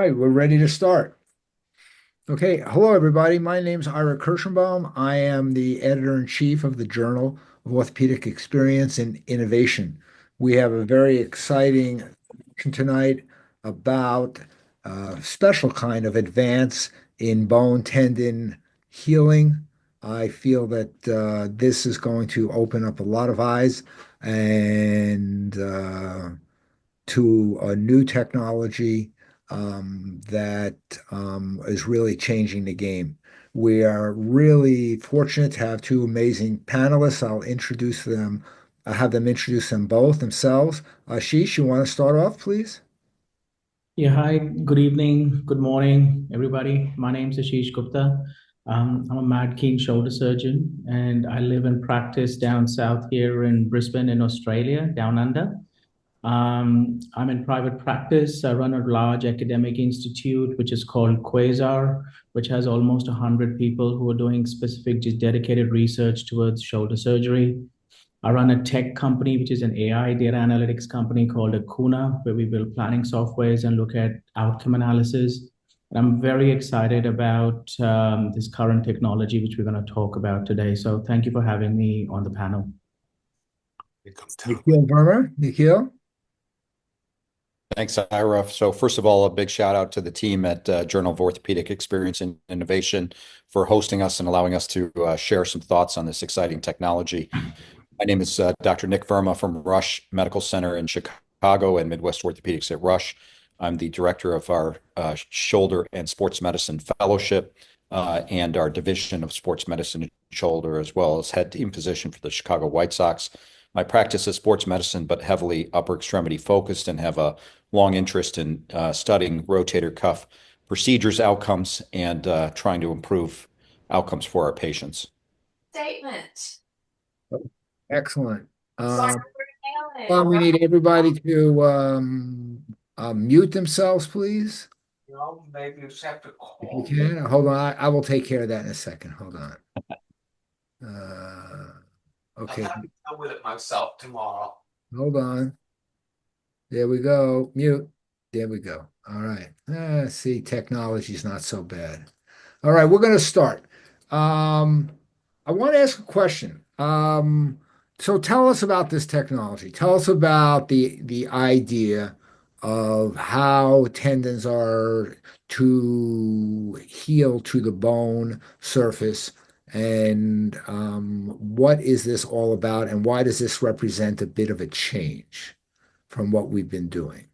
right, we're ready to start. Okay, hello everybody. My name's Ira Kirschenbaum. I am the editor-in-chief of the Journal of Orthopedic Experience and Innovation. We have a very exciting session tonight about a special kind of advance in bone tendon healing. I feel that this is going to open up a lot of eyes and to a new technology that is really changing the game. We are really fortunate to have two amazing panelists. I'll introduce them. I'll have them introduce them both themselves. Ashish, you want to start off, please? Yeah, hi, good evening, good morning, everybody. My name is Ashish Gupta. I'm a mad keen shoulder surgeon, and I live and practice down south here in Brisbane, in Australia, down under. I'm in private practice. I run a large academic institute, which is called Quasar, which has almost 100 people who are doing specific, just dedicated research towards shoulder surgery. I run a tech company, which is an AI data analytics company called Akuna, where we build planning softwares and look at outcome analysis. And I'm very excited about this current technology, which we're going to talk about today. So thank you for having me on the panel. Nikhil Verma. Nikhil? Thanks, Ira. So first of all, a big shout out to the team at Journal of Orthopedic Experience and Innovation for hosting us and allowing us to share some thoughts on this exciting technology. My name is Dr. Nick Verma from Rush Medical Center in Chicago and Midwest Orthopedics at Rush. I'm the director of our Shoulder and Sports Medicine Fellowship and our Division of Sports Medicine and Shoulder, as well as head team physician for the Chicago White Sox. My practice is sports medicine, but heavily upper extremity focused, and have a long interest in studying rotator cuff procedures outcomes and trying to improve outcomes for our patients. Statement. Excellent. Sorry Well, we need everybody to mute themselves, please. Maybe you just have to If you call. can. Hold on. I will take care of that in a second. Hold on. Okay. I'll have to deal with it myself tomorrow. Hold on. There we go. Mute. There we go. All right. See, technology's not so bad. All right, we're going to start. I want to ask a question. So tell us about this technology. Tell us about the idea of how tendons are to heal to the bone surface, and what is this all about, and why does this represent a bit of a change from what we've been doing?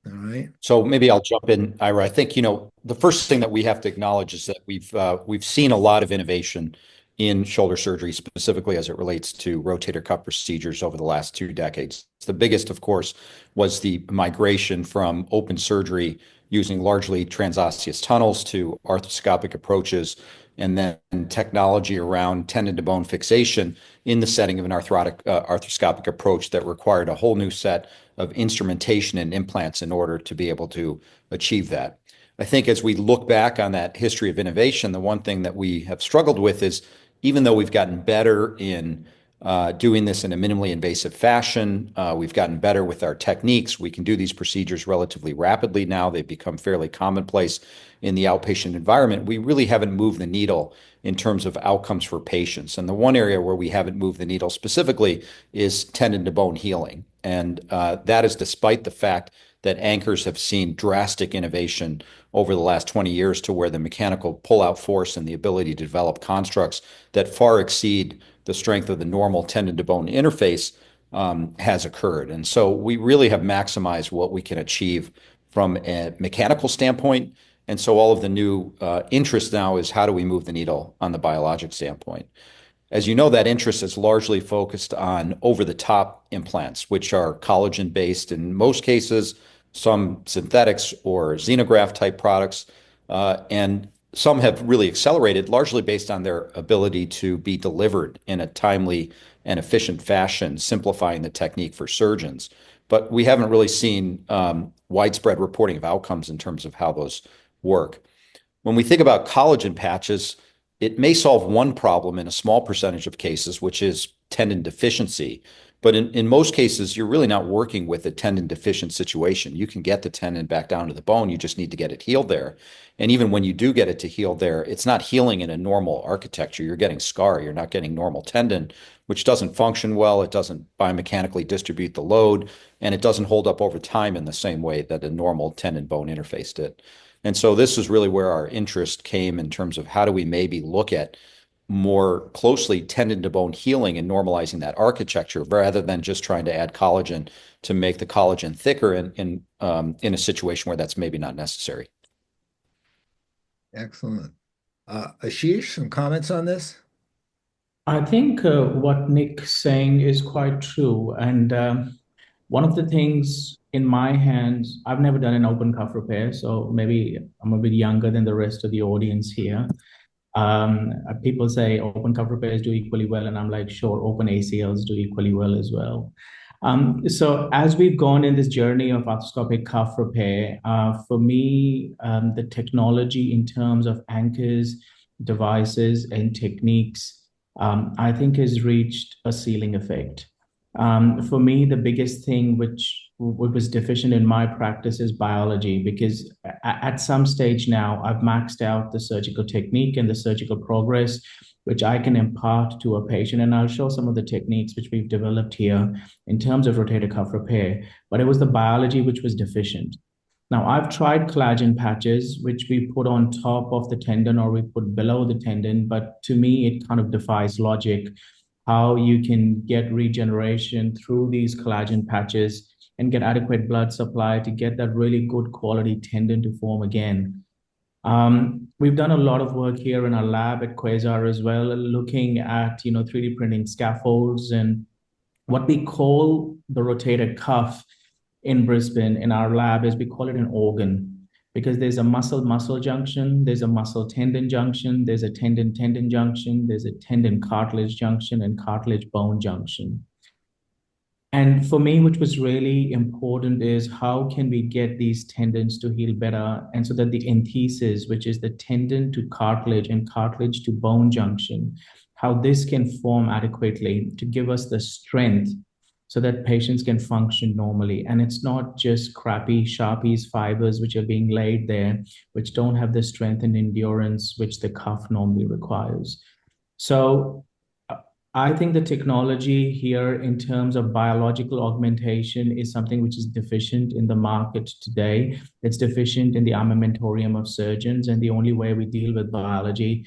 All right. So maybe I'll jump in, Ira. I think, the first thing that we have to acknowledge is that we've seen a lot of innovation in shoulder surgery, specifically as it relates to rotator cuff procedures over the last 2 decades. The biggest, of course, was the migration from open surgery using largely transosseous tunnels to arthroscopic approaches, and then technology around tendon to bone fixation in the setting of an arthroscopic approach that required a whole new set of instrumentation and implants in order to be able to achieve that. I think as we look back on that history of innovation, the one thing that we have struggled with is, even though we've gotten better in doing this in a minimally invasive fashion, we've gotten better with our techniques. We can do these procedures relatively rapidly now. They've become fairly commonplace in the outpatient environment. We really haven't moved the needle in terms of outcomes for patients. And the one area where we haven't moved the needle specifically is tendon to bone healing. And that is despite the fact that anchors have seen drastic innovation over the last 20 years, to where the mechanical pull-out force and the ability to develop constructs that far exceed the strength of the normal tendon to bone interface has occurred. And so we really have maximized what we can achieve from a mechanical standpoint. And so all of the new interest now is, how do we move the needle on the biologic standpoint? As you know, that interest is largely focused on over-the-top implants, which are collagen-based in most cases, some synthetics or xenograft type products, and some have really accelerated, largely based on their ability to be delivered in a timely and efficient fashion, simplifying the technique for surgeons. But we haven't really seen widespread reporting of outcomes in terms of how those work. When we think about collagen patches, it may solve one problem in a small percentage of cases, which is tendon deficiency. But in most cases, you're really not working with a tendon deficient situation. You can get the tendon back down to the bone. You just need to get it healed there. And even when you do get it to heal there, it's not healing in a normal architecture. You're getting scar. You're not getting normal tendon, which doesn't function well. It doesn't biomechanically distribute the load, and it doesn't hold up over time in the same way that a normal tendon bone interface did. And so this is really where our interest came in terms of how do we maybe look at more closely tendon to bone healing and normalizing that architecture rather than just trying to add collagen to make the collagen thicker in a situation where that's maybe not necessary. Excellent. Ashish, some comments on this? I think what Nick's saying is quite true. And one of the things in my hands, I've never done an open cuff repair, so maybe I'm a bit younger than the rest of the audience here. People say open cuff repairs do equally well, and I'm like, sure, open ACLs do equally well as well. So as we've gone in this journey of arthroscopic cuff repair, for me, the technology in terms of anchors, devices, and techniques, I think has reached a ceiling effect. For me, the biggest thing which was deficient in my practice is biology, because at some stage now, I've maxed out the surgical technique and the surgical progress, which I can impart to a patient. And I'll show some of the techniques which we've developed here in terms of rotator cuff repair, but it was the biology which was deficient. Now, I've tried collagen patches, which we put on top of the tendon or we put below the tendon, but to me, it kind of defies logic how you can get regeneration through these collagen patches and get adequate blood supply to get that really good quality tendon to form again. We've done a lot of work here in our lab at Quasar as well, looking at 3D printing scaffolds and what we call the rotator cuff in Brisbane in our lab is we call it an organ, because there's a muscle-muscle junction, there's a muscle-tendon junction, there's a tendon-tendon junction, there's a tendon-cartilage junction, and cartilage-bone junction. And for me, which was really important is how can we get these tendons to heal better? And so that the enthesis, which is the tendon to cartilage and cartilage to bone junction, how this can form adequately to give us the strength so that patients can function normally. And it's not just crappy Sharpies fibers which are being laid there, which don't have the strength and endurance which the cuff normally requires. So I think the technology here in terms of biological augmentation is something which is deficient in the market today. It's deficient in the armamentarium of surgeons, and the only way we deal with biology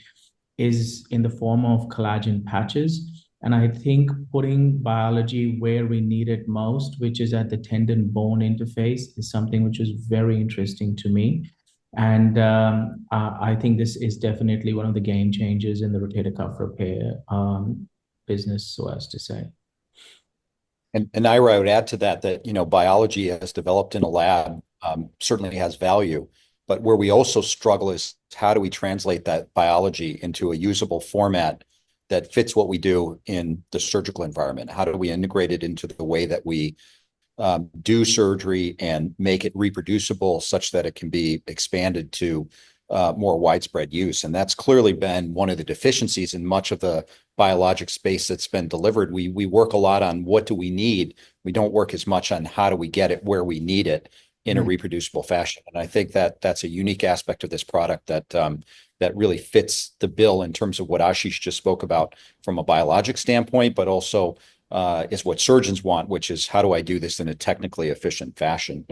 is in the form of collagen patches. And I think putting biology where we need it most, which is at the tendon bone interface, is something which is very interesting to me. And I think this is definitely one of the game changers in the rotator cuff repair business, so as to say. And Ira, I would add to that, biology as developed in a lab certainly has value. But where we also struggle is how do we translate that biology into a usable format that fits what we do in the surgical environment? How do we integrate it into the way that we do surgery and make it reproducible such that it can be expanded to more widespread use? And that's clearly been one of the deficiencies in much of the biologic space that's been delivered. We work a lot on what do we need. We don't work as much on how do we get it where we need it in a reproducible fashion. And I think that that's a unique aspect of this product that that really fits the bill in terms of what Ashish just spoke about from a biologic standpoint, but also is what surgeons want, which is how do I do this in a technically efficient fashion?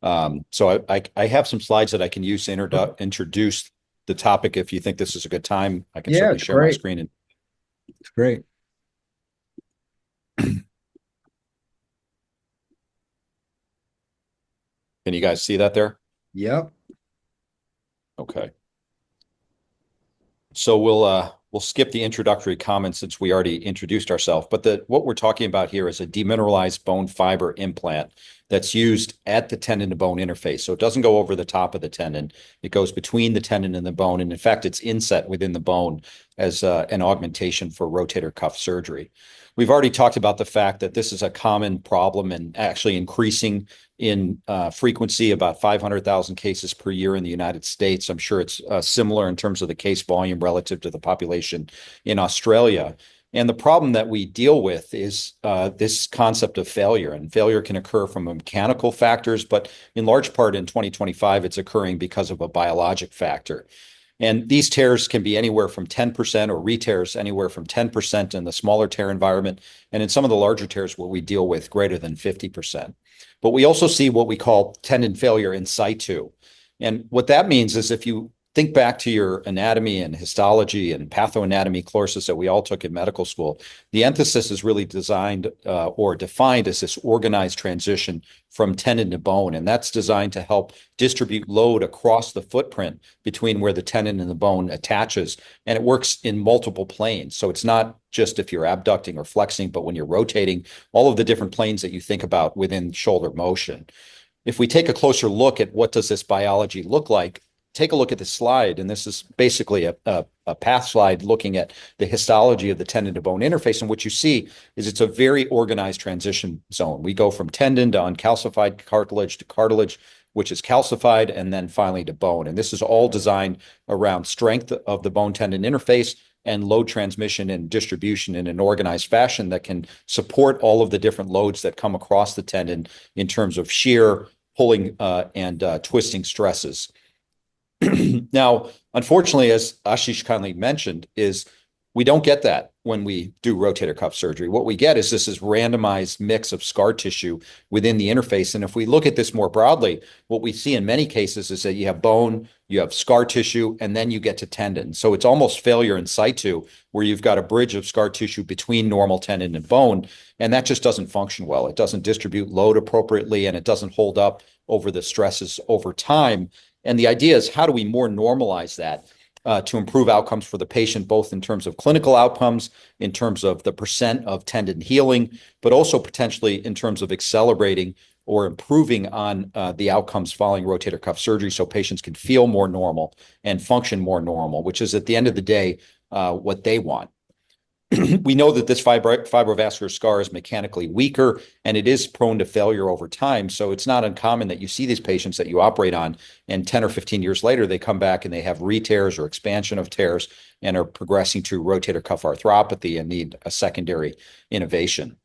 So I have some slides that I can use to introduce the topic. If you think this is a good time, I can certainly share my screen. It's great. Can you guys see that there? Yep. Okay. So we'll skip the introductory comments since we already introduced ourselves. But what we're talking about here is a demineralized bone fiber implant that's used at the tendon to bone interface. So it doesn't go over the top of the tendon. It goes between the tendon and the bone. And in fact, it's inset within the bone as an augmentation for rotator cuff surgery. We've already talked about the fact that this is a common problem and actually increasing in frequency, about 500,000 cases per year in the United States. I'm sure it's similar in terms of the case volume relative to the population in Australia. And the problem that we deal with is this concept of failure. And failure can occur from mechanical factors, but in large part in 2025, it's occurring because of a biologic factor. And these tears can be anywhere from 10% or re-tears anywhere from 10% in the smaller tear environment. And in some of the larger tears where we deal with greater than 50%. But we also see what we call tendon failure in situ. And what that means is if you think back to your anatomy and histology and pathoanatomy courses that we all took in medical school, the enthesis is really designed or defined as this organized transition from tendon to bone. And that's designed to help distribute load across the footprint between where the tendon and the bone attaches. And it works in multiple planes. So it's not just if you're abducting or flexing, but when you're rotating, all of the different planes that you think about within shoulder motion. If we take a closer look at what does this biology look like, take a look at this slide, and this is basically a path slide looking at the histology of the tendon to bone interface. And what you see is it's a very organized transition zone. We go from tendon to uncalcified cartilage to cartilage, which is calcified, and then finally to bone. And this is all designed around strength of the bone tendon interface and load transmission and distribution in an organized fashion that can support all of the different loads that come across the tendon in terms of shear, pulling, and twisting stresses. Now, unfortunately, as Ashish kindly mentioned, is we don't get that when we do rotator cuff surgery. What we get is this is randomized mix of scar tissue within the interface. And if we look at this more broadly, what we see in many cases is that you have bone, you have scar tissue, and then you get to tendon. So it's almost failure in situ where you've got a bridge of scar tissue between normal tendon and bone, and that just doesn't function well. It doesn't distribute load appropriately, and it doesn't hold up over the stresses over time. And the idea is how do we more normalize that to improve outcomes for the patient, both in terms of clinical outcomes, in terms of the percent of tendon healing, but also potentially in terms of accelerating or improving on the outcomes following rotator cuff surgery so patients can feel more normal and function more normal, which is at the end of the day what they want. We know that this fibrovascular scar is mechanically weaker and it is prone to failure over time. So it's not uncommon that you see these patients that you operate on and 10 or 15 years later, they come back and they have re-tears or expansion of tears and are progressing to rotator cuff arthropathy and need a secondary innovation.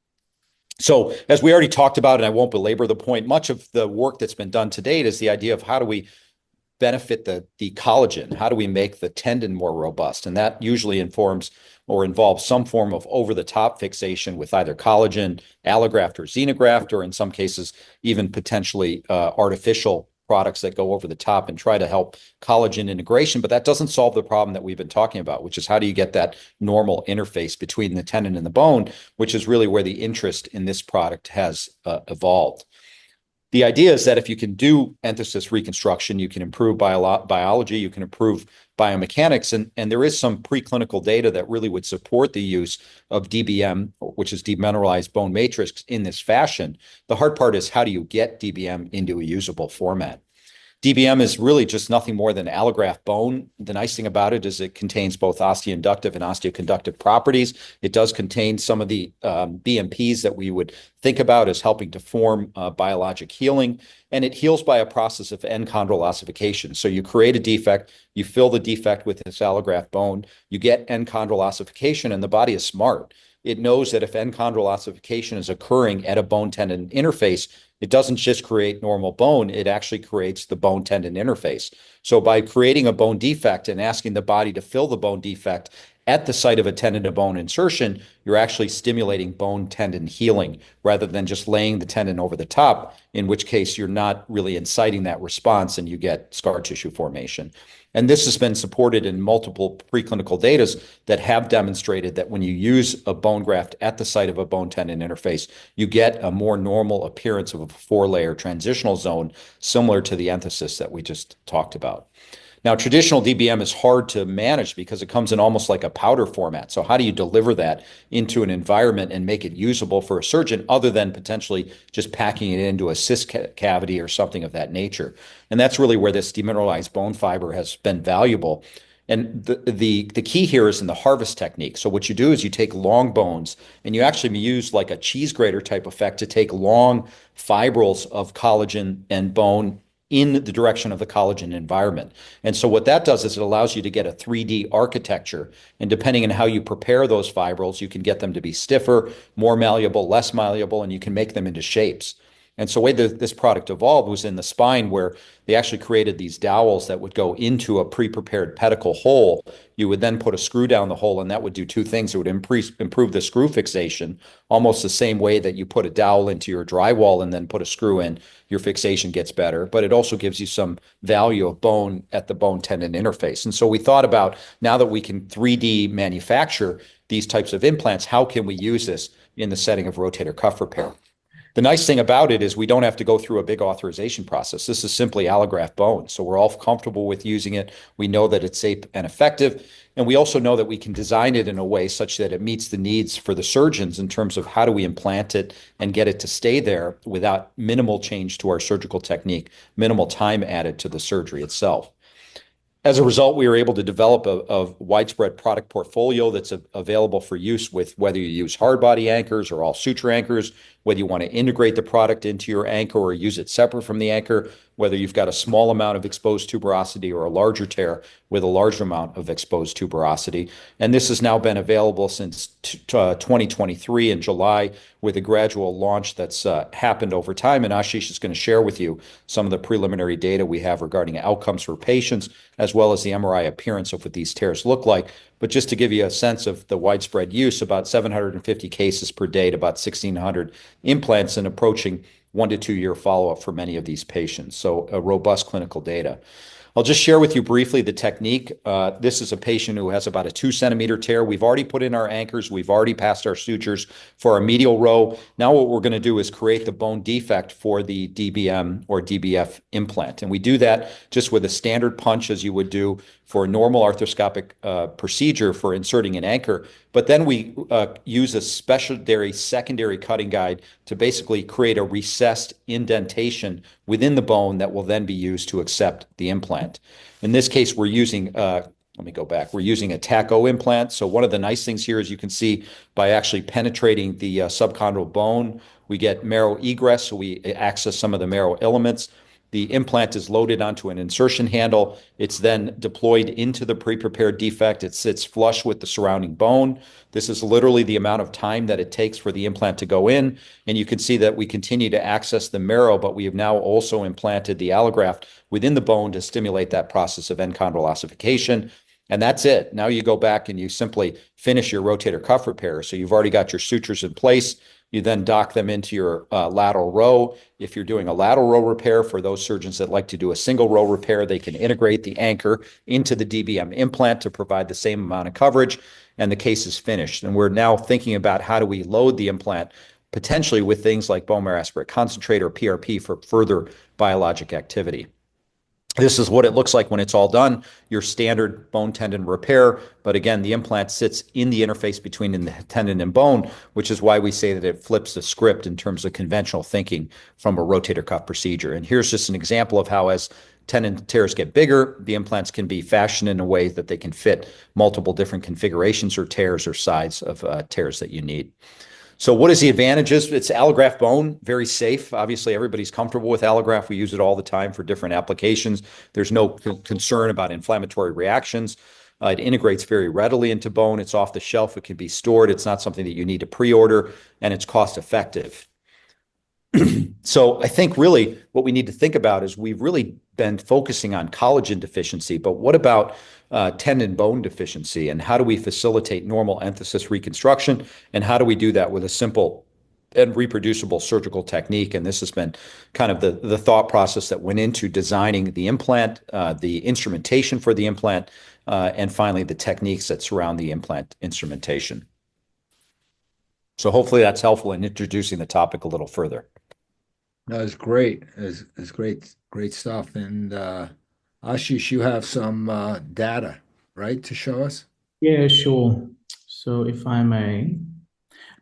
So as we already talked about, and I won't belabor the point, much of the work that's been done to date is the idea of how do we benefit the collagen? How do we make the tendon more robust? And that usually informs or involves some form of over-the-top fixation with either collagen, allograft, or xenograft, or in some cases, even potentially artificial products that go over the top and try to help collagen integration. But that doesn't solve the problem that we've been talking about, which is how do you get that normal interface between the tendon and the bone, which is really where the interest in this product has evolved. The idea is that if you can do enthesis reconstruction, you can improve biology, you can improve biomechanics, and there is some preclinical data that really would support the use of DBM, which is demineralized bone matrix, in this fashion. The hard part is how do you get DBM into a usable format? DBM is really just nothing more than allograft bone. The nice thing about it is it contains both osteoinductive and osteoconductive properties. It does contain some of the BMPs that we would think about as helping to form biologic healing, and it heals by a process of end chondral ossification. So you create a defect, you fill the defect with this allograft bone, you get end chondral ossification, and the body is smart. It knows that if end chondral ossification is occurring at a bone tendon interface, it doesn't just create normal bone, it actually creates the bone tendon interface. So by creating a bone defect and asking the body to fill the bone defect at the site of a tendon to bone insertion, you're actually stimulating bone tendon healing rather than just laying the tendon over the top, in which case you're not really inciting that response and you get scar tissue formation. And this has been supported in multiple preclinical data that have demonstrated that when you use a bone graft at the site of a bone tendon interface, you get a more normal appearance of a four-layer transitional zone, similar to the enthesis that we just talked about. Now, traditional DBM is hard to manage because it comes in almost like a powder format. So how do you deliver that into an environment and make it usable for a surgeon other than potentially just packing it into a cyst cavity or something of that nature? And that's really where this demineralized bone fiber has been valuable. And the key here is in the harvest technique. So what you do is you take long bones and you actually use like a cheese grater type effect to take long fibrils of collagen and bone in the direction of the collagen environment. And so what that does is it allows you to get a 3D architecture. And depending on how you prepare those fibrils, you can get them to be stiffer, more malleable, less malleable, and you can make them into shapes. And so the way that this product evolved was in the spine, where they actually created these dowels that would go into a pre-prepared pedicle hole. You would then put a screw down the hole, and that would do two things. It would improve the screw fixation, almost the same way that you put a dowel into your drywall and then put a screw in, your fixation gets better. But it also gives you some value of bone at the bone tendon interface. And so we thought about, now that we can 3D manufacture these types of implants, how can we use this in the setting of rotator cuff repair? The nice thing about it is we don't have to go through a big authorization process. This is simply allograft bone. So we're all comfortable with using it. We know that it's safe and effective. And we also know that we can design it in a way such that it meets the needs for the surgeons in terms of how do we implant it and get it to stay there without minimal change to our surgical technique, minimal time added to the surgery itself. As a result, we were able to develop a widespread product portfolio that's available for use with whether you use hard body anchors or all suture anchors, whether you want to integrate the product into your anchor or use it separate from the anchor, whether you've got a small amount of exposed tuberosity or a larger tear with a larger amount of exposed tuberosity. And this has now been available since 2023 in July, with a gradual launch that's happened over time. And Ashish is going to share with you some of the preliminary data we have regarding outcomes for patients, as well as the MRI appearance of what these tears look like. But just to give you a sense of the widespread use, about 750 cases per day to about 1,600 implants, and approaching 1 to 2 year follow-up for many of these patients. So a robust clinical data. I'll just share with you briefly the technique. This is a patient who has about a 2 centimeter tear. We've already put in our anchors. We've already passed our sutures for our medial row. Now what we're going to do is create the bone defect for the DBM or DBF implant. And we do that just with a standard punch, as you would do for a normal arthroscopic procedure for inserting an anchor. But then we use a secondary cutting guide to basically create a recessed indentation within the bone that will then be used to accept the implant. In this case, we're using, let me go back, we're using a taco implant. So one of the nice things here is you can see by actually penetrating the subchondral bone, we get marrow egress, so we access some of the marrow elements. The implant is loaded onto an insertion handle. It's then deployed into the pre-prepared defect. It sits flush with the surrounding bone. This is literally the amount of time that it takes for the implant to go in. And you can see that we continue to access the marrow, but we have now also implanted the allograft within the bone to stimulate that process of enchondral ossification. And that's it. Now you go back and you simply finish your rotator cuff repair. So you've already got your sutures in place. You then dock them into your lateral row. If you're doing a lateral row repair, for those surgeons that like to do a single row repair, they can integrate the anchor into the DBM implant to provide the same amount of coverage, and the case is finished. And we're now thinking about how do we load the implant, potentially with things like bone marrow aspirate concentrate or PRP for further biologic activity. This is what it looks like when it's all done, your standard bone tendon repair. But again, the implant sits in the interface between the tendon and bone, which is why we say that it flips the script in terms of conventional thinking from a rotator cuff procedure. And here's just an example of how, as tendon tears get bigger, the implants can be fashioned in a way that they can fit multiple different configurations or tears or size of tears that you need. So what is the advantages? It's allograft bone, very safe. Obviously, everybody's comfortable with allograft. We use it all the time for different applications. There's no concern about inflammatory reactions. It integrates very readily into bone. It's off the shelf. It can be stored. It's not something that you need to pre-order, and it's cost effective. So I think really what we need to think about is we've really been focusing on collagen deficiency, but what about tendon bone deficiency, and how do we facilitate normal enthesis reconstruction, and how do we do that with a simple and reproducible surgical technique? And this has been kind of the thought process that went into designing the implant, the instrumentation for the implant, and finally the techniques that surround the implant instrumentation. So hopefully that's helpful in introducing the topic a little further. That was great. It's great stuff. And Ashish, you have some data, right, to show us? Yeah, sure. So if I may,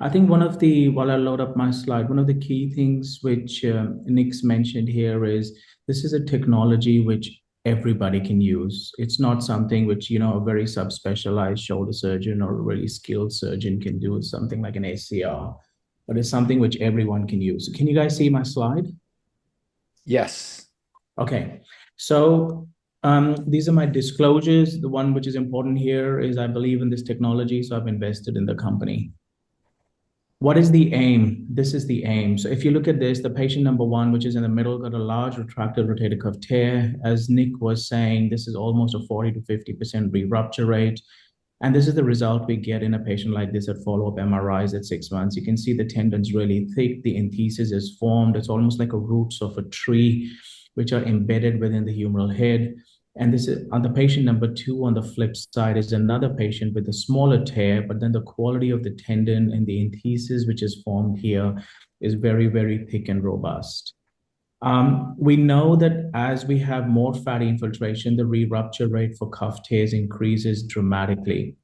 I think while I load up my slide, one of the key things which Nick's mentioned here is this is a technology which everybody can use. It's not something which, a very subspecialized shoulder surgeon or a really skilled surgeon can do, something like an ACR, but it's something which everyone can use. Can you guys see my slide? Yes. Okay. So these are my disclosures. The one which is important here is I believe in this technology, so I've invested in the company. What is the aim? This is the aim. So if you look at this, the patient number one, which is in the middle, got a large retracted rotator cuff tear. As Nick was saying, this is almost a 40 to 50% re-rupture rate. And this is the result we get in a patient like this at follow-up MRIs at 6 months. You can see the tendon's really thick. The enthesis is formed. It's almost like a roots of a tree, which are embedded within the humeral head. And this is on the patient number two. On the flip side is another patient with a smaller tear, but then the quality of the tendon and the enthesis, which is formed here, is very, very thick and robust. We know that as we have more fatty infiltration, the re-rupture rate for cuff tears increases dramatically.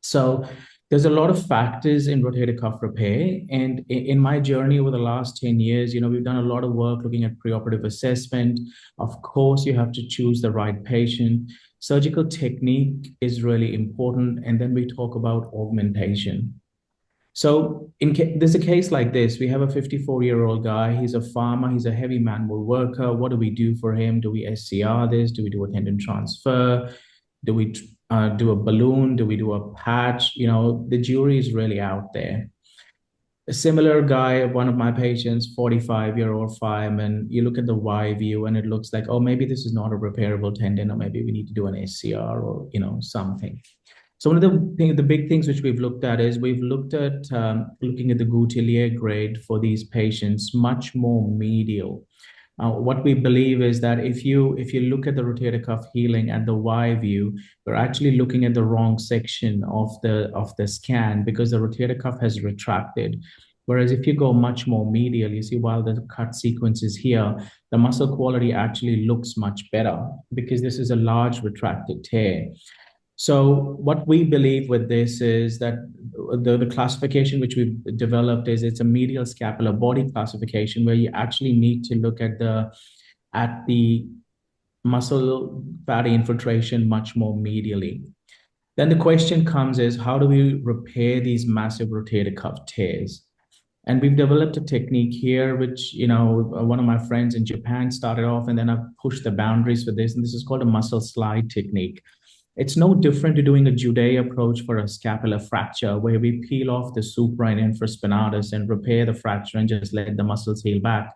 So there's a lot of factors in rotator cuff repair. And in my journey over the last 10 years, we've done a lot of work looking at preoperative assessment. Of course, you have to choose the right patient. Surgical technique is really important. And then we talk about augmentation. So there's a case like this. We have a 54-year-old guy. He's a farmer. He's a heavy manual worker. What do we do for him? Do we SCR this? Do we do a tendon transfer? Do we do a balloon? Do we do a patch? The jury is really out there. A similar guy, one of my patients, 45-year-old fireman, you look at the Y view and it looks like, oh, maybe this is not a repairable tendon, or maybe we need to do an SCR or, something. So one of the big things which we've looked at is we've looked at looking at the Goutillier grade for these patients, much more medial. What we believe is that if you look at the rotator cuff healing at the Y view, we're actually looking at the wrong section of the scan, because the rotator cuff has retracted. Whereas if you go much more medial, you see while the cut sequence is here, the muscle quality actually looks much better because this is a large retracted tear. So what we believe with this is that the classification which we've developed is it's a medial scapular body classification, where you actually need to look at the muscle fatty infiltration much more medially. Then the question comes is, how do we repair these massive rotator cuff tears? And we've developed a technique here, which, one of my friends in Japan started off, and then I've pushed the boundaries for this. And this is called a muscle slide technique. It's no different to doing a JOEI approach for a scapular fracture, where we peel off the supra and infraspinatus and repair the fracture and just let the muscles heal back.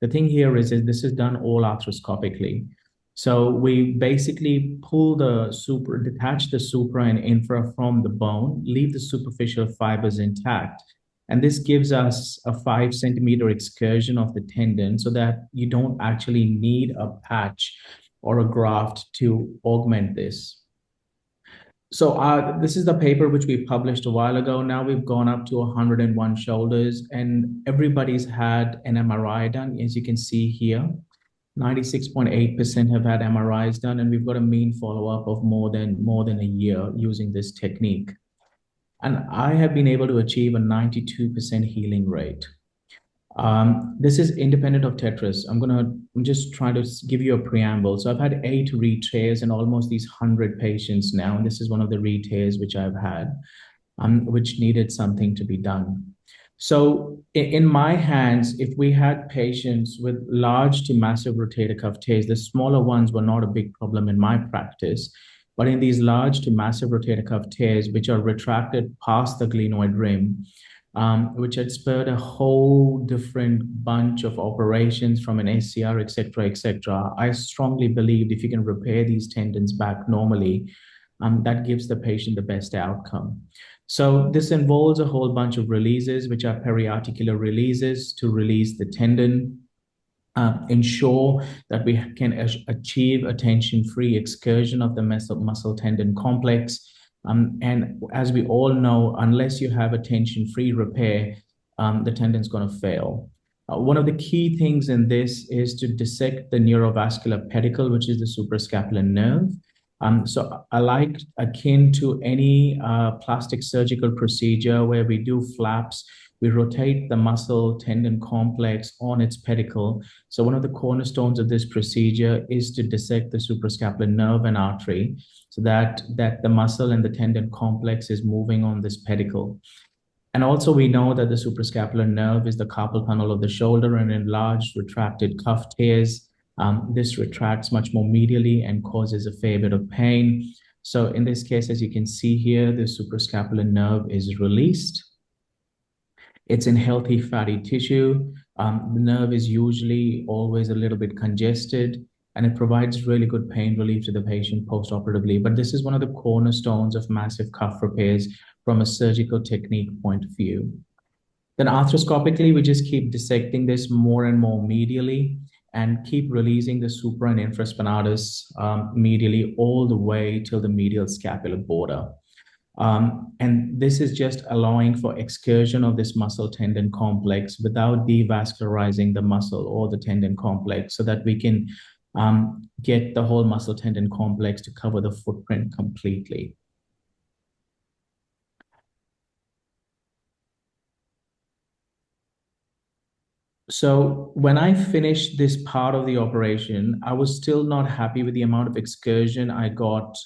The thing here is this is done all arthroscopically. So we basically detach the supra and infra from the bone, leave the superficial fibers intact. And this gives us a 5 centimeter excursion of the tendon, so that you don't actually need a patch or a graft to augment this. So this is the paper which we published a while ago. Now we've gone up to 101 shoulders, and everybody's had an MRI done. As you can see here, 96.8% have had MRIs done, and we've got a mean follow-up of more than a year using this technique. And I have been able to achieve a 92% healing rate. This is independent of tetris. I'm just trying to give you a preamble. So I've had 8 re-tears and almost these 100 patients now. And this is one of the re-tears which I've had, which needed something to be done. So in my hands, if we had patients with large to massive rotator cuff tears, the smaller ones were not a big problem in my practice. But in these large to massive rotator cuff tears, which are retracted past the glenoid rim, which had spurred a whole different bunch of operations from an SCR, et cetera, I strongly believed if you can repair these tendons back normally, that gives the patient the best outcome. So this involves a whole bunch of releases, which are periarticular releases to release the tendon, ensure that we can achieve a tension-free excursion of the muscle tendon complex. And as we all know, unless you have a tension-free repair, the tendon's going to fail. One of the key things in this is to dissect the neurovascular pedicle, which is the suprascapular nerve. So I like akin to any plastic surgical procedure where we do flaps, we rotate the muscle tendon complex on its pedicle. So one of the cornerstones of this procedure is to dissect the suprascapular nerve and artery so that the muscle and the tendon complex is moving on this pedicle. And also we know that the suprascapular nerve is the carpal tunnel of the shoulder, and enlarged retracted cuff tears. This retracts much more medially and causes a fair bit of pain. So in this case, as you can see here, the suprascapular nerve is released. It's in healthy fatty tissue. The nerve is usually always a little bit congested, and it provides really good pain relief to the patient post-operatively. But this is one of the cornerstones of massive cuff repairs from a surgical technique point of view. Then arthroscopically, we just keep dissecting this more and more medially and keep releasing the supra and infraspinatus medially all the way till the medial scapular border. And this is just allowing for excursion of this muscle tendon complex without devascularizing the muscle or the tendon complex, so that we can get the whole muscle tendon complex to cover the footprint completely. So when I finished this part of the operation, I was still not happy with the amount of excursion I got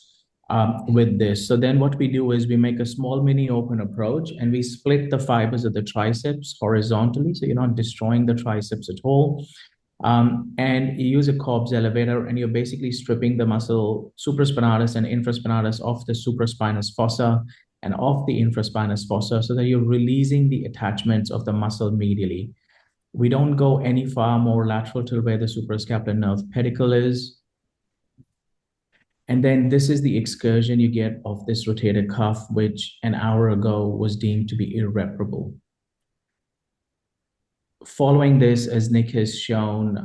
with this. So then what we do is we make a small mini open approach and we split the fibers of the triceps horizontally. So you're not destroying the triceps at all. And you use a Cobb's elevator, and you're basically stripping the muscle supraspinatus and infraspinatus off the supraspinous fossa and off the infraspinous fossa, so that you're releasing the attachments of the muscle medially. We don't go any far more lateral to where the suprascapular nerve pedicle is. And then this is the excursion you get of this rotator cuff, which an hour ago was deemed to be irreparable. Following this, as Nick has shown,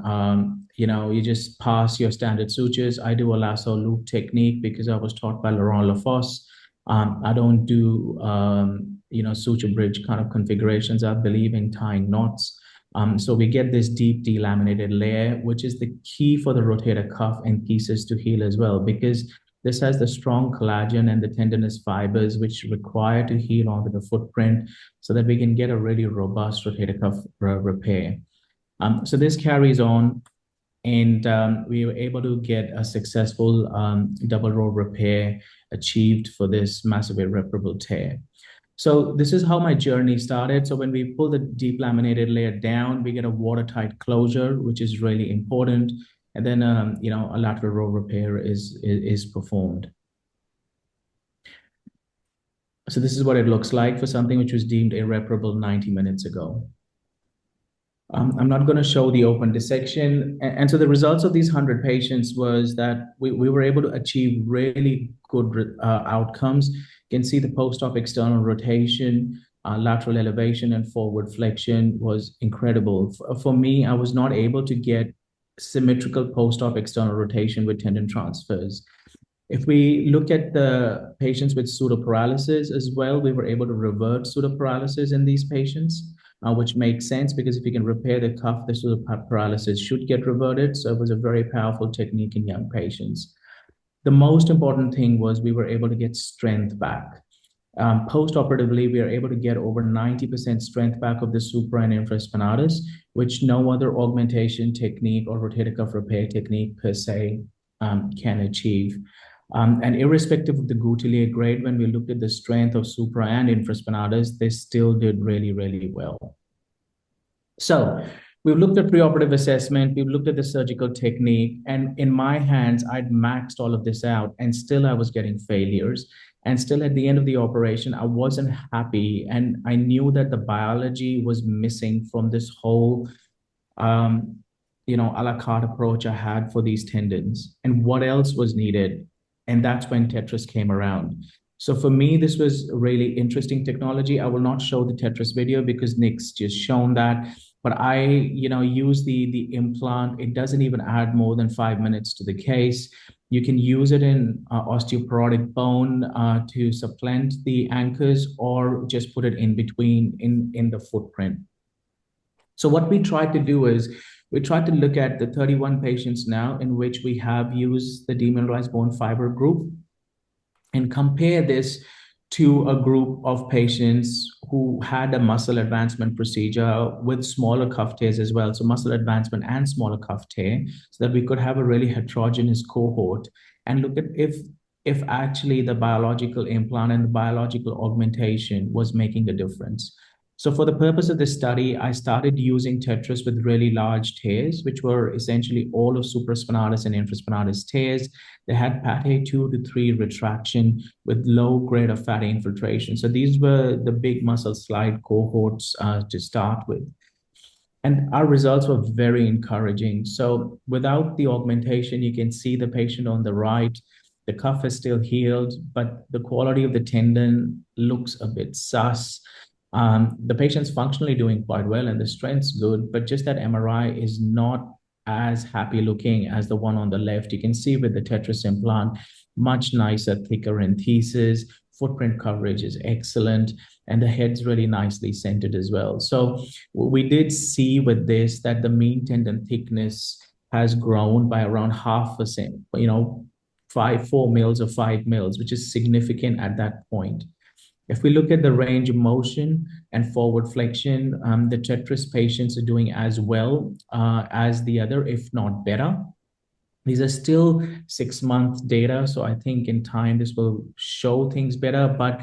you just pass your standard sutures. I do a lasso loop technique because I was taught by Laurent Lafosse. I don't do, suture bridge kind of configurations. I believe in tying knots. So we get this deep delaminated layer, which is the key for the rotator cuff and pieces to heal as well, because this has the strong collagen and the tendinous fibers which require to heal onto the footprint so that we can get a really robust rotator cuff repair. So this carries on, and we were able to get a successful double row repair achieved for this massive irreparable tear. So this is how my journey started. So when we pull the deep laminated layer down, we get a watertight closure, which is really important. And then, a lateral row repair is performed. So this is what it looks like for something which was deemed irreparable 90 minutes ago. I'm not going to show the open dissection. And so the results of these 100 patients was that we were able to achieve really good outcomes. You can see the post-op external rotation, lateral elevation, and forward flexion was incredible. For me, I was not able to get symmetrical post-op external rotation with tendon transfers. If we look at the patients with pseudoparalysis as well, we were able to revert pseudoparalysis in these patients, which makes sense because if you can repair the cuff, the pseudoparalysis should get reverted. So it was a very powerful technique in young patients. The most important thing was we were able to get strength back. Post-operatively, we are able to get over 90% strength back of the supra and infraspinatus, which no other augmentation technique or rotator cuff repair technique per se can achieve. And irrespective of the Goutillier grade, when we looked at the strength of supra and infraspinatus, they still did really, really well. So we've looked at preoperative assessment, we've looked at the surgical technique, and in my hands, I'd maxed all of this out, and still I was getting failures. And still at the end of the operation, I wasn't happy, and I knew that the biology was missing from this whole a la carte approach I had for these tendons, and what else was needed. And that's when Tetris came around. So for me, this was really interesting technology. I will not show the Tetris video because Nick's just shown that, but I, use the implant. It doesn't even add more than 5 minutes to the case. You can use it in osteoporotic bone to supplant the anchors, or just put it in between in the footprint. So what we tried to do is we tried to look at the 31 patients now in which we have used the demineralized bone fiber group and compare this to a group of patients who had a muscle advancement procedure with smaller cuff tears as well. So muscle advancement and smaller cuff tear, so that we could have a really heterogeneous cohort and look at if actually the biological implant and the biological augmentation was making a difference. So for the purpose of this study, I started using tetras with really large tears, which were essentially all of supraspinatus and infraspinatus tears. They had pate 2 to 3 retraction with low grade of fatty infiltration. So these were the big muscle slide cohorts to start with. And our results were very encouraging. So without the augmentation, you can see the patient on the right. The cuff is still healed, but the quality of the tendon looks a bit sus. The patient's functionally doing quite well and the strength's good, but just that MRI is not as happy looking as the one on the left. You can see with the Tetris implant, much nicer, thicker enthesis. Footprint coverage is excellent, and the head's really nicely centered as well. So we did see with this that the mean tendon thickness has grown by around 0.5%, 4 mils or 5 mils, which is significant at that point. If we look at the range of motion and forward flexion, the Tetris patients are doing as well as the other, if not better. These are still 6-month data, so I think in time this will show things better. But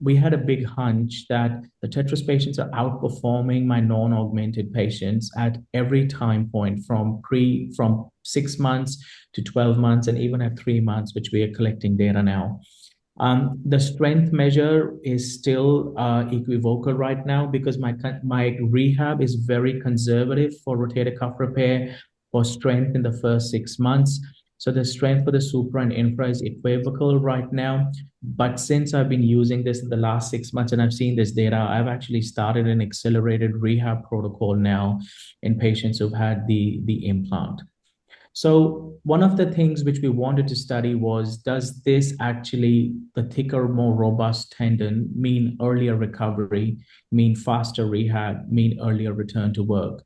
we had a big hunch that the Tetris patients are outperforming my non-augmented patients at every time point from 6 months to 12 months and even at 3 months, which we are collecting data now. The strength measure is still equivocal right now because my rehab is very conservative for rotator cuff repair for strength in the first 6 months. So the strength for the supra and infra is equivocal right now. But since I've been using this in the last 6 months and I've seen this data, I've actually started an accelerated rehab protocol now in patients who've had the implant. So one of the things which we wanted to study was, does this actually, the thicker, more robust tendon mean earlier recovery, mean faster rehab, mean earlier return to work?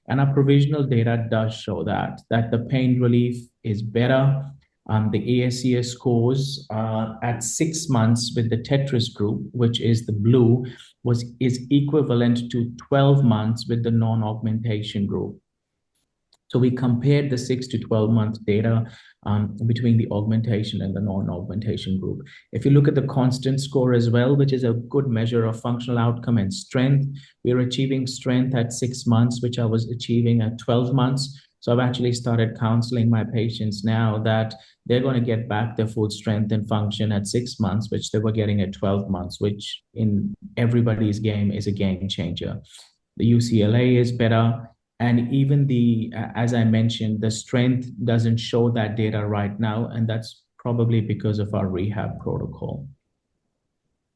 And our provisional data does show that the pain relief is better. The ASCS scores at 6 months with the Tetris group, which is the blue, is equivalent to 12 months with the non-augmentation group. So we compared the 6 to 12-month data between the augmentation and the non-augmentation group. If you look at the constant score as well, which is a good measure of functional outcome and strength, we're achieving strength at 6 months, which I was achieving at 12 months. So I've actually started counseling my patients now that they're going to get back their full strength and function at 6 months, which they were getting at 12 months, which in everybody's game is a game changer. The UCLA is better. And even as I mentioned, the strength doesn't show that data right now, and that's probably because of our rehab protocol.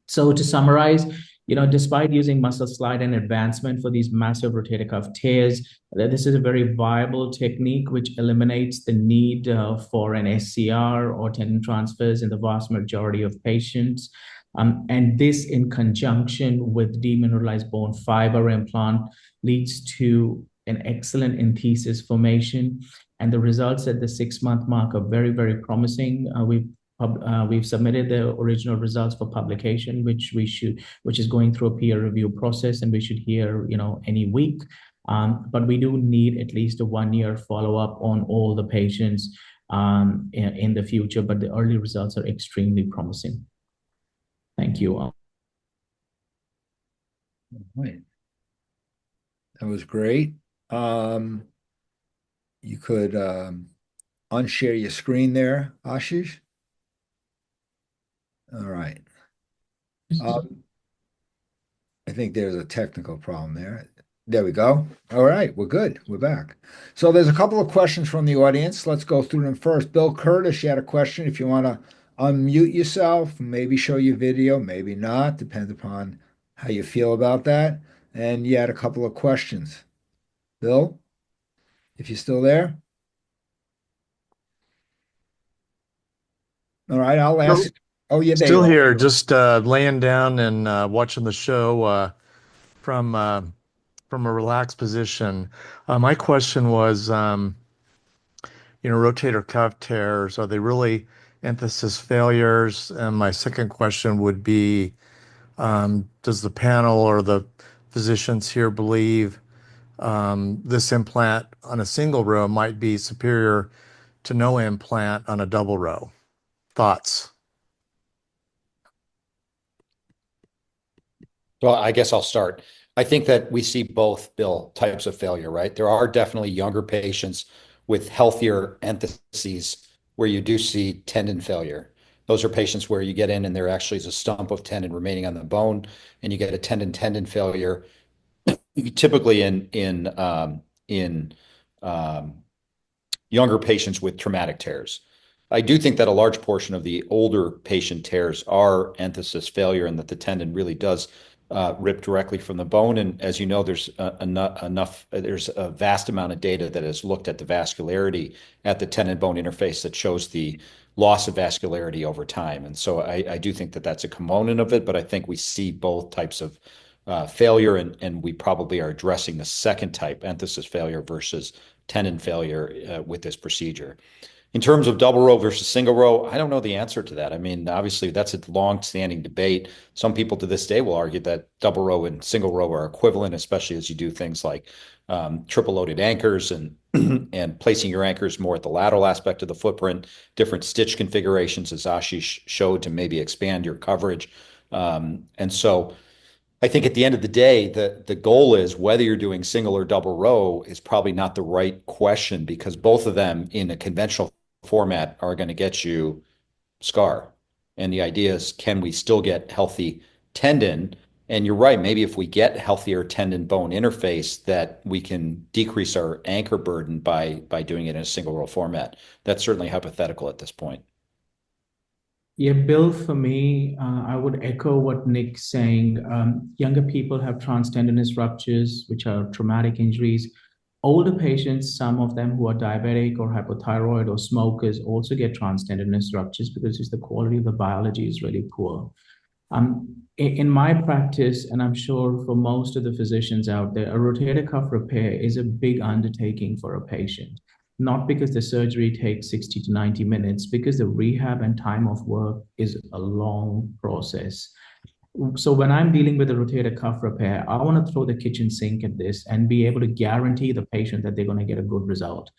So to summarize, despite using muscle slide and advancement for these massive rotator cuff tears, this is a very viable technique which eliminates the need for an SCR or tendon transfers in the vast majority of patients. And this, in conjunction with demineralized bone fiber implant, leads to an excellent enthesis formation, and the results at the 6-month mark are very, very promising. We've submitted the original results for publication, which is going through a peer review process, and we should hear, any week. But we do need at least a 1-year follow-up on all the patients in the future. But the early results are extremely promising. Thank you all. Right. That was great. You could unshare your screen there, Ashish. All right. I think there's a technical problem there. There we go. All right, we're good. We're back. So there's a couple of questions from the audience. Let's go through them first. Bill Curtis, you had a question. If you want to unmute yourself, maybe show your video, maybe not, depends upon how you feel about that. And you had a couple of questions. Bill, if you're still there. All right, I'll ask. Oh, yeah, there you Still are. here, just laying down and watching the show from a relaxed position. My question was, rotator cuff tears, are they really enthesis failures? And my second question would be, does the panel or the physicians here believe this implant on a single row might be superior to no implant on a double row? Thoughts? Well, I guess I'll start. I think that we see both, Bill, types of failure, right? There are definitely younger patients with healthier entheses where you do see tendon failure. Those are patients where you get in and there actually is a stump of tendon remaining on the bone, and you get a tendon failure, typically in younger patients with traumatic tears. I do think that a large portion of the older patient tears are enthesis failure, and that the tendon really does rip directly from the bone. And as you know, there's there's a vast amount of data that has looked at the vascularity at the tendon bone interface that shows the loss of vascularity over time. And so I do think that that's a component of it, but I think we see both types of failure, and we probably are addressing the second type, enthesis failure versus tendon failure, with this procedure. In terms of double row versus single row, I don't know the answer to that. I mean, obviously, that's a long-standing debate. Some people to this day will argue that double row and single row are equivalent, especially as you do things like triple loaded anchors and and placing your anchors more at the lateral aspect of the footprint, different stitch configurations, as Ashish showed, to maybe expand your coverage. And so I think at the end of the day, the goal is whether you're doing single or double row is probably not the right question, because both of them in a conventional format are going to get you scar. And the idea is, can we still get healthy tendon? And you're right, maybe if we get healthier tendon bone interface, that we can decrease our anchor burden by doing it in a single row format. That's certainly hypothetical at this point. Yeah, Bill, for me, I would echo what Nick's saying. Younger people have transtendinous ruptures, which are traumatic injuries. Older patients, some of them who are diabetic or hypothyroid or smokers, also get transtendinous ruptures because just the quality of the biology is really poor. In my practice, and I'm sure for most of the physicians out there, a rotator cuff repair is a big undertaking for a patient. Not because the surgery takes 60 to 90 minutes, because the rehab and time off work is a long process. So when I'm dealing with a rotator cuff repair, I want to throw the kitchen sink at this and be able to guarantee the patient that they're going to get a good result.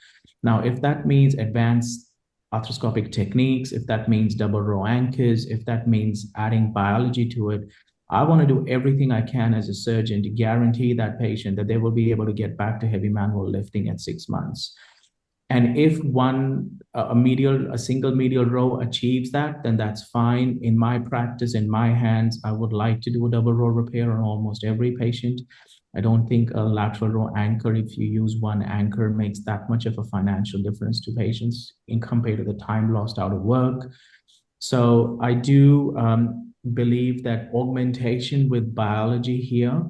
Now, if that means advanced arthroscopic techniques, if that means double row anchors, if that means adding biology to it, I want to do everything I can as a surgeon to guarantee that patient that they will be able to get back to heavy manual lifting at 6 months. And if a single medial row achieves that, then that's fine. In my practice, in my hands, I would like to do a double row repair on almost every patient. I don't think a lateral row anchor, if you use one anchor, makes that much of a financial difference to patients in compared to the time lost out of work. So I do believe that augmentation with biology here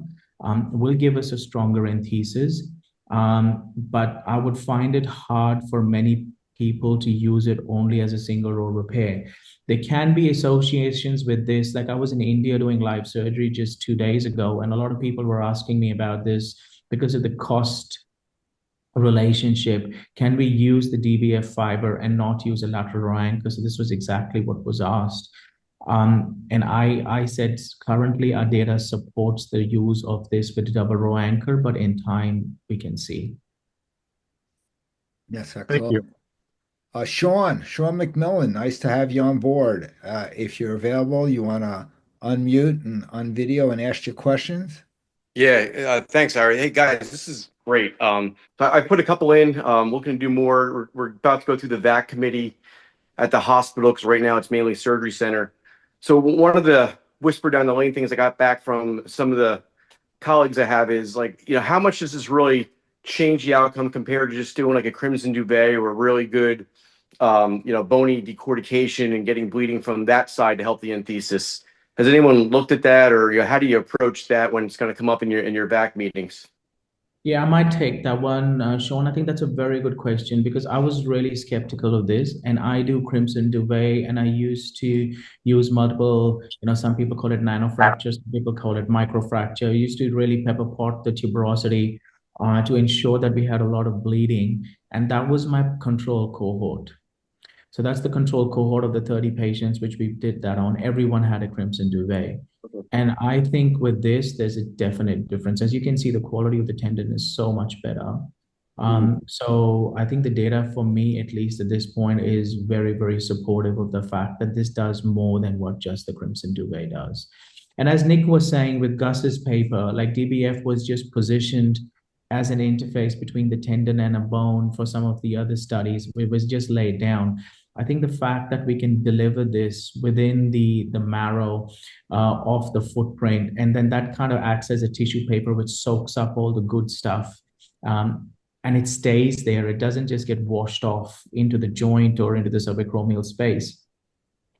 will give us a stronger enthesis. But I would find it hard for many people to use it only as a single row repair. There can be associations with this. Like I was in India doing live surgery just 2 days ago, and a lot of people were asking me about this because of the cost relationship. Can we use the DBF fiber and not use a lateral row anchor? So this was exactly what was asked. And I said, currently our data supports the use of this with double row anchor, but in time we can see. Yes, Thank excellent. you. Sean McMillan, nice to have you on board. If you're available, you want to unmute and unvideo and ask your questions? Yeah, thanks, Ari. Hey guys, this is great. I put a couple in. We're going to do more. We're about to go through the VAC committee at the hospital because right now it's mainly surgery center. So one of the whisper down the lane things I got back from some of the colleagues I have is like, how much does this really change the outcome compared to just doing like a crimson duvet or a really good, bony decortication and getting bleeding from that side to help the enthesis? Has anyone looked at that, or how do you approach that when it's going to come up in your VAC meetings? Yeah, I might take that one, Sean. I think that's a very good question because I was really skeptical of this, and I do crimson duvet, and I used to use multiple, some people call it nanofractures, some people call it microfracture. I used to really pepper pot the tuberosity to ensure that we had a lot of bleeding, and that was my control cohort. So that's the control cohort of the 30 patients, which we did that on. Everyone had a crimson duvet. And I think with this, there's a definite difference. As you can see, the quality of the tendon is so much better. So I think the data for me, at least at this point, is very, very supportive of the fact that this does more than what just the crimson duvet does. And as Nick was saying with Gus's paper, like DBF was just positioned as an interface between the tendon and a bone for some of the other studies. It was just laid down. I think the fact that we can deliver this within the marrow of the footprint, and then that kind of acts as a tissue paper which soaks up all the good stuff. And it stays there. It doesn't just get washed off into the joint or into the subacromial space.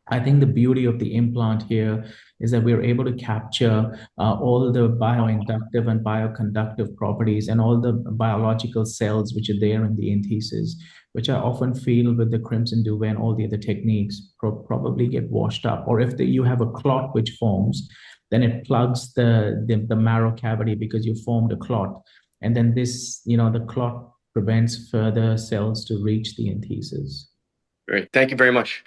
I think the beauty of the implant here is that we're able to capture all the bioinductive and bioconductive properties and all the biological cells which are there in the enthesis, which I often feel with the crimson duvet and all the other techniques probably get washed up. Or if you have a clot which forms, then it plugs the marrow cavity because you formed a clot. And then this, the clot prevents further cells to reach the enthesis. Great. Thank you very much.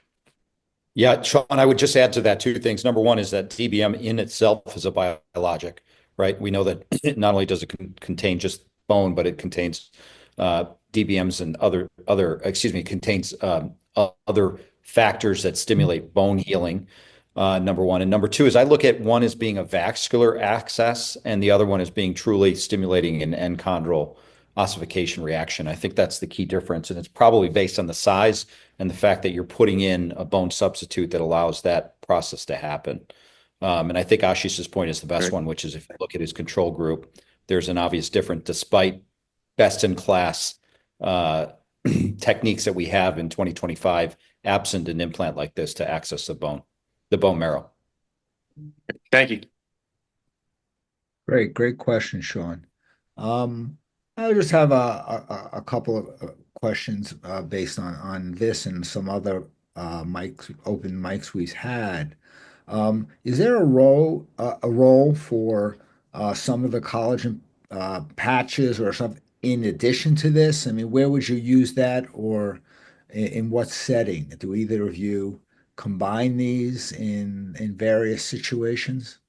Yeah, Sean, I would just add to that two things. Number one is that DBM in itself is a biologic, right? We know that not only does it contain just bone, but it contains DBMs and contains other factors that stimulate bone healing, number one. And number two is I look at one as being a vascular access and the other one as being truly stimulating an enchondral ossification reaction. I think that's the key difference. And it's probably based on the size and the fact that you're putting in a bone substitute that allows that process to happen. And I think Ashish's point is the best one, which is if you look at his control group, there's an obvious difference despite best-in-class techniques that we have in 2025, absent an implant like this to access the bone marrow. Thank you. Great question, Sean. I just have a couple of questions based on this and some other open mics we've had. Is there a role for some of the collagen patches or something in addition to this? I mean, where would you use that, or in what setting? Do either of you combine these in various situations?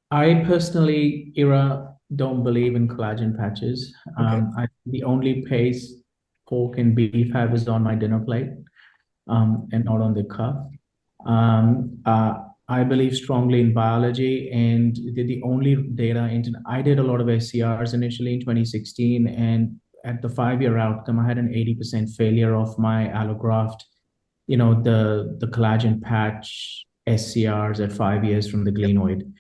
I personally, Ira, don't believe in collagen patches. The only place pork and beef have is on my dinner plate, and not on the cuff. I believe strongly in biology, and the only data I did a lot of SCRs initially in 2016, and at the 5-year outcome, I had an 80% failure of my allograft, the collagen patch SCRs at 5 years from the glenoid.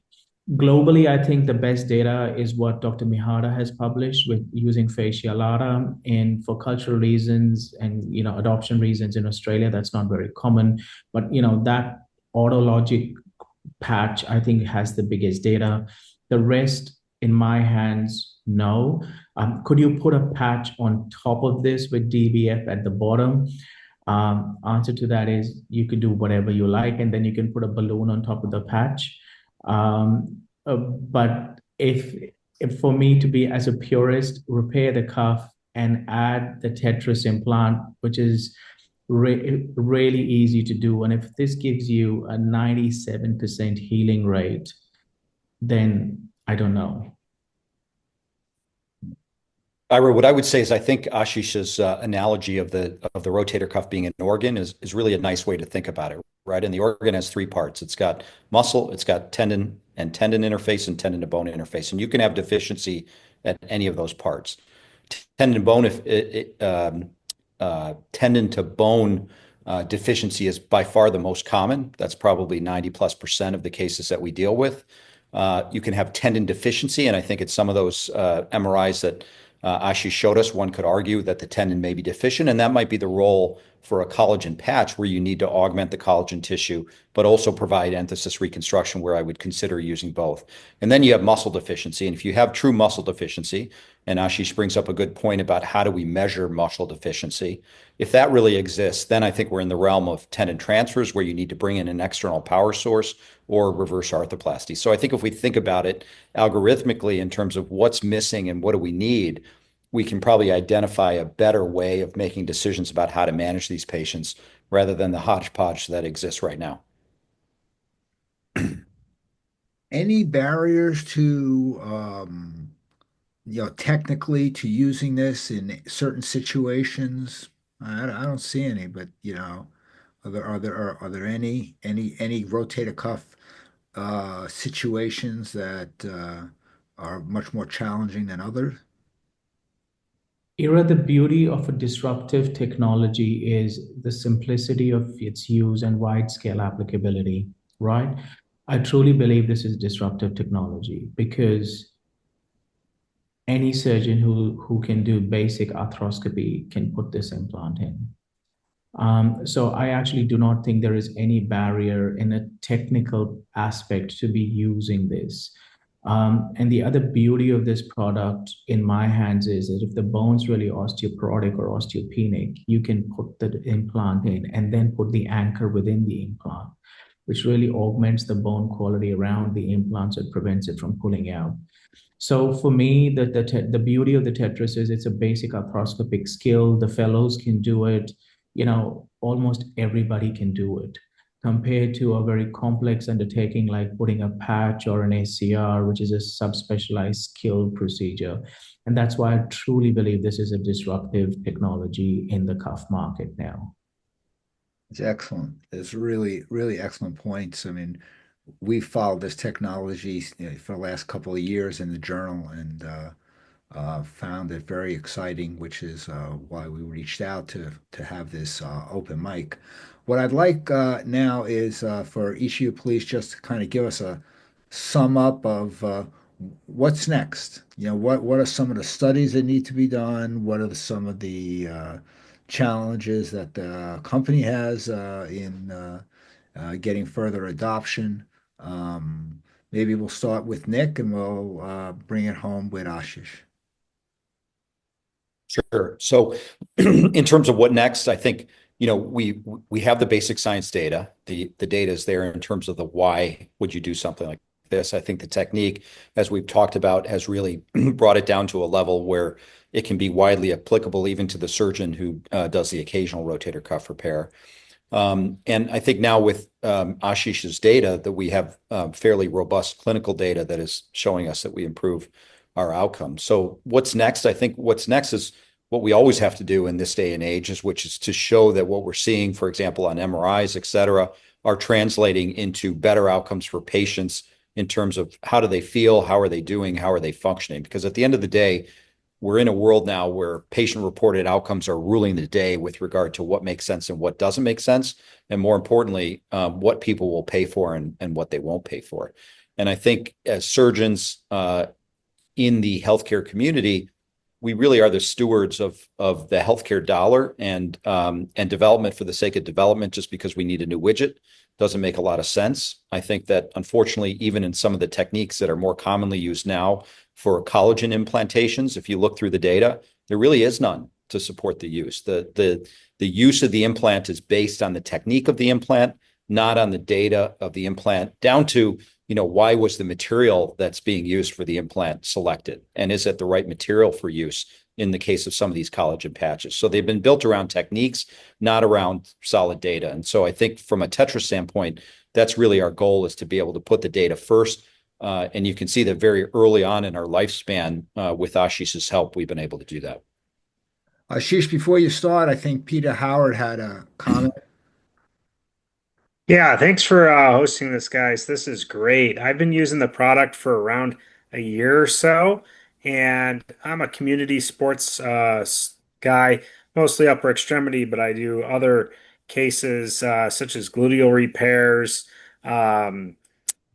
Globally, I think the best data is what Dr. Mihara has published with using fasciolata, and for cultural reasons and adoption reasons in Australia, that's not very common. But that autologic patch, I think, has the biggest data. The rest, in my hands, no. Could you put a patch on top of this with DBF at the bottom? Answer to that is you could do whatever you like, and then you can put a balloon on top of the patch. But if for me to be as a purist, repair the cuff and add the Tetris implant, which is really easy to do. And if this gives you a 97% healing rate, then I don't know. Ira, what I would say is I think Ashish's analogy of the rotator cuff being an organ is really a nice way to think about it, right? And the organ has three parts. It's got muscle, it's got tendon and tendon interface, and tendon to bone interface. And you can have deficiency at any of those parts. Tendon to bone deficiency is by far the most common. That's probably 90+% of the cases that we deal with. You can have tendon deficiency, and I think it's some of those MRIs that Ashish showed us. One could argue that the tendon may be deficient, and that might be the role for a collagen patch where you need to augment the collagen tissue, but also provide enthesis reconstruction, where I would consider using both. And then you have muscle deficiency. And if you have true muscle deficiency, and Ashish brings up a good point about how do we measure muscle deficiency, if that really exists, then I think we're in the realm of tendon transfers where you need to bring in an external power source or reverse arthroplasty. So I think if we think about it algorithmically in terms of what's missing and what do we need, we can probably identify a better way of making decisions about how to manage these patients rather than the hodgepodge that exists right now. Any barriers to technically to using this in certain situations? I don't see any, but are there any rotator cuff situations that are much more challenging than others? Ira, the beauty of a disruptive technology is the simplicity of its use and wide scale applicability, right? I truly believe this is disruptive technology because any surgeon who can do basic arthroscopy can put this implant in. So I actually do not think there is any barrier in a technical aspect to be using this. And the other beauty of this product in my hands is that if the bone's really osteoporotic or osteopenic, you can put the implant in and then put the anchor within the implant, which really augments the bone quality around the implant so it prevents it from pulling out. So for me, the beauty of the Tetris is it's a basic arthroscopic skill. The fellows can do it. Almost everybody can do it compared to a very complex undertaking like putting a patch or an ACR, which is a subspecialized skilled procedure. And that's why I truly believe this is a disruptive technology in the cuff market now. It's excellent. It's really, really excellent points. I mean, we followed this technology for the last couple of years in the journal and found it very exciting, which is why we reached out to have this open mic. What I'd like now is for each of you, please, just to kind of give us a sum up of what's next. What are some of the studies that need to be done? What are some of the challenges that the company has in getting further adoption? Maybe we'll start with Nick and we'll bring it home with Ashish. Sure. So in terms of what next, I think, we have the basic science data. The data is there in terms of the why would you do something like this. I think the technique, as we've talked about, has really brought it down to a level where it can be widely applicable even to the surgeon who does the occasional rotator cuff repair. And I think now with Ashish's data that we have fairly robust clinical data that is showing us that we improve our outcomes. So what's next? I think what's next is what we always have to do in this day and age, which is to show that what we're seeing, for example, on MRIs, et cetera, are translating into better outcomes for patients in terms of how do they feel, how are they doing, how are they functioning? Because at the end of the day, we're in a world now where patient-reported outcomes are ruling the day with regard to what makes sense and what doesn't make sense, and more importantly, what people will pay for and what they won't pay for. And I think as surgeons in the healthcare community, we really are the stewards of the healthcare dollar, and development for the sake of development just because we need a new widget doesn't make a lot of sense. I think that unfortunately, even in some of the techniques that are more commonly used now for collagen implantations, if you look through the data, there really is none to support the use. The use of the implant is based on the technique of the implant, not on the data of the implant, down to why was the material that's being used for the implant selected? And is it the right material for use in the case of some of these collagen patches? So they've been built around techniques, not around solid data. And so I think from a Tetra standpoint, that's really our goal, is to be able to put the data first. And you can see that very early on in our lifespan, with Ashish's help, we've been able to do that. Ashish, before you start, I think Peter Howard had a comment. Yeah, thanks for hosting this, guys. This is great. I've been using the product for around a year or so, and I'm a community sports guy, mostly upper extremity, but I do other cases such as gluteal repairs, um,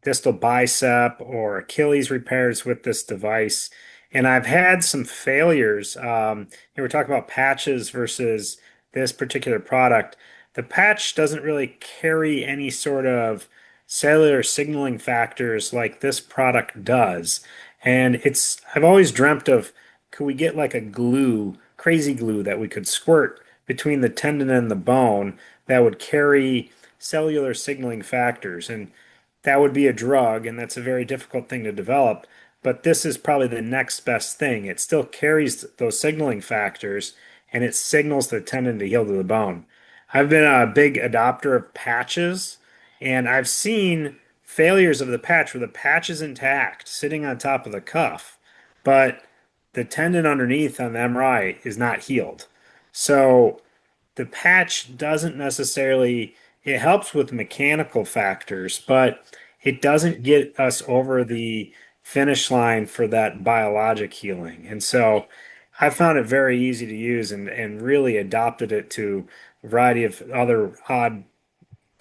distal bicep or Achilles repairs with this device. And I've had some failures. We're talking about patches versus this particular product. The patch doesn't really carry any sort of cellular signaling factors like this product does. And I've always dreamt of, could we get like a glue, crazy glue that we could squirt between the tendon and the bone that would carry cellular signaling factors? And that would be a drug, and that's a very difficult thing to develop. but this is probably the next best thing. It still carries those signaling factors and it signals the tendon to heal to the bone. I've been a big adopter of patches, and I've seen failures of the patch where the patch is intact, sitting on top of the cuff, but the tendon underneath on the MRI is not healed. So the patch doesn't necessarily, it helps with mechanical factors, but it doesn't get us over the finish line for that biologic healing. And so I found it very easy to use and really adopted it to a variety of other odd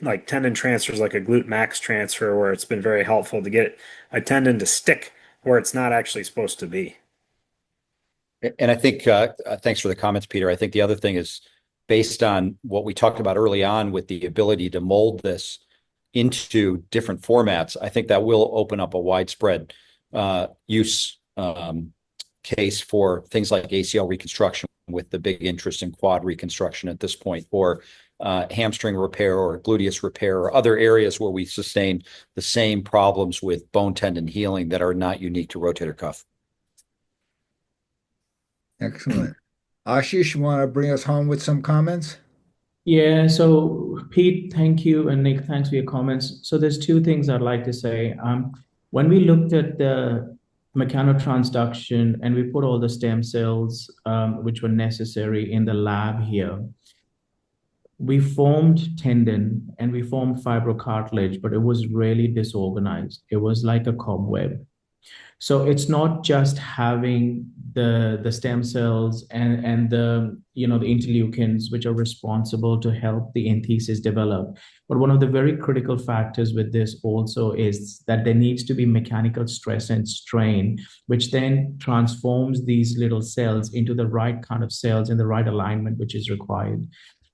like tendon transfers, like a glute max transfer, where it's been very helpful to get a tendon to stick where it's not actually supposed to be. And I think, thanks for the comments, Peter. I think the other thing is based on what we talked about early on with the ability to mold this into different formats. I think that will open up a widespread use case for things like ACL reconstruction, with the big interest in quad reconstruction at this point, or hamstring repair or gluteus repair, or other areas where we sustain the same problems with bone tendon healing that are not unique to rotator cuff. Excellent. Ashish, you want to bring us home with some comments? Yeah, so Pete, thank you, and Nick, thanks for your comments. So there's two things I'd like to say. When we looked at the mechanotransduction and we put all the stem cells which were necessary in the lab here, we formed tendon and we formed fibrocartilage, but it was really disorganized. It was like a cobweb. So it's not just having the stem cells and the the interleukins which are responsible to help the enthesis develop. But one of the very critical factors with this also is that there needs to be mechanical stress and strain, which then transforms these little cells into the right kind of cells in the right alignment which is required.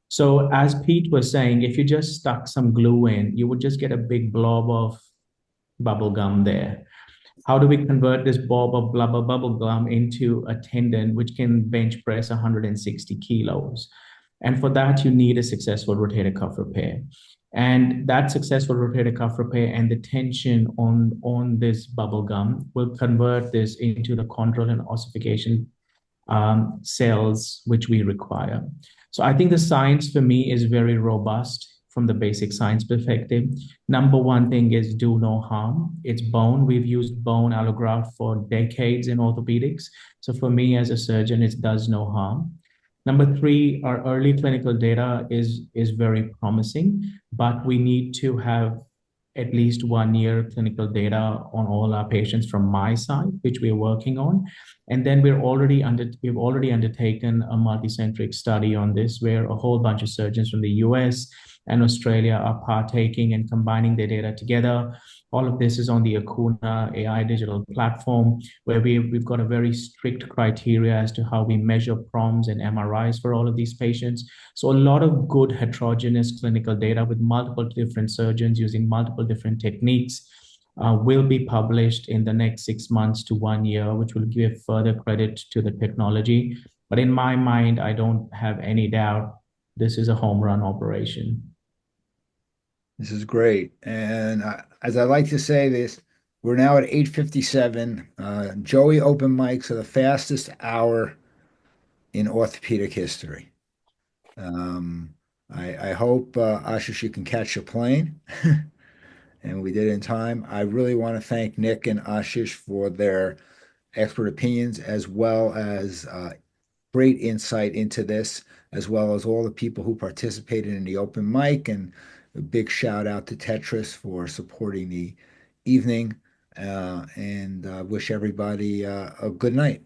So as Pete was saying, if you just stuck some glue in, you would just get a big blob of bubble gum there. How do we convert this blob of blubber bubble gum into a tendon which can bench press 160 kilos? And for that, you need a successful rotator cuff repair. And that successful rotator cuff repair and the tension on this bubble gum will convert this into the chondral and ossification cells which we require. So I think the science for me is very robust from the basic science perspective. Number one thing is do no harm. It's bone. We've used bone allograft for decades in orthopedics. So for me as a surgeon, it does no harm. Number three, our early clinical data is very promising, but we need to have at least 1 year clinical data on all our patients from my side, which we're working on. And then we've already undertaken a multicentric study on this, where a whole bunch of surgeons from the US and Australia are partaking and combining their data together. All of this is on the Acuna AI digital platform, where we've got a very strict criteria as to how we measure PROMs and MRIs for all of these patients. So a lot of good heterogeneous clinical data with multiple different surgeons using multiple different techniques will be published in the next 6 months to 1 year, which will give further credit to the technology. But in my mind, I don't have any doubt this is a home run operation. This is great. And as I like to say this, we're now at 8:57. JOEI open mics are the fastest hour in orthopedic history. I hope, Ashish, you can catch a plane. And we did it in time. I really want to thank Nick and Ashish for their expert opinions, as well as great insight into this, as well as all the people who participated in the open mic. And a big shout out to Tetris for supporting the evening. And wish everybody a good night.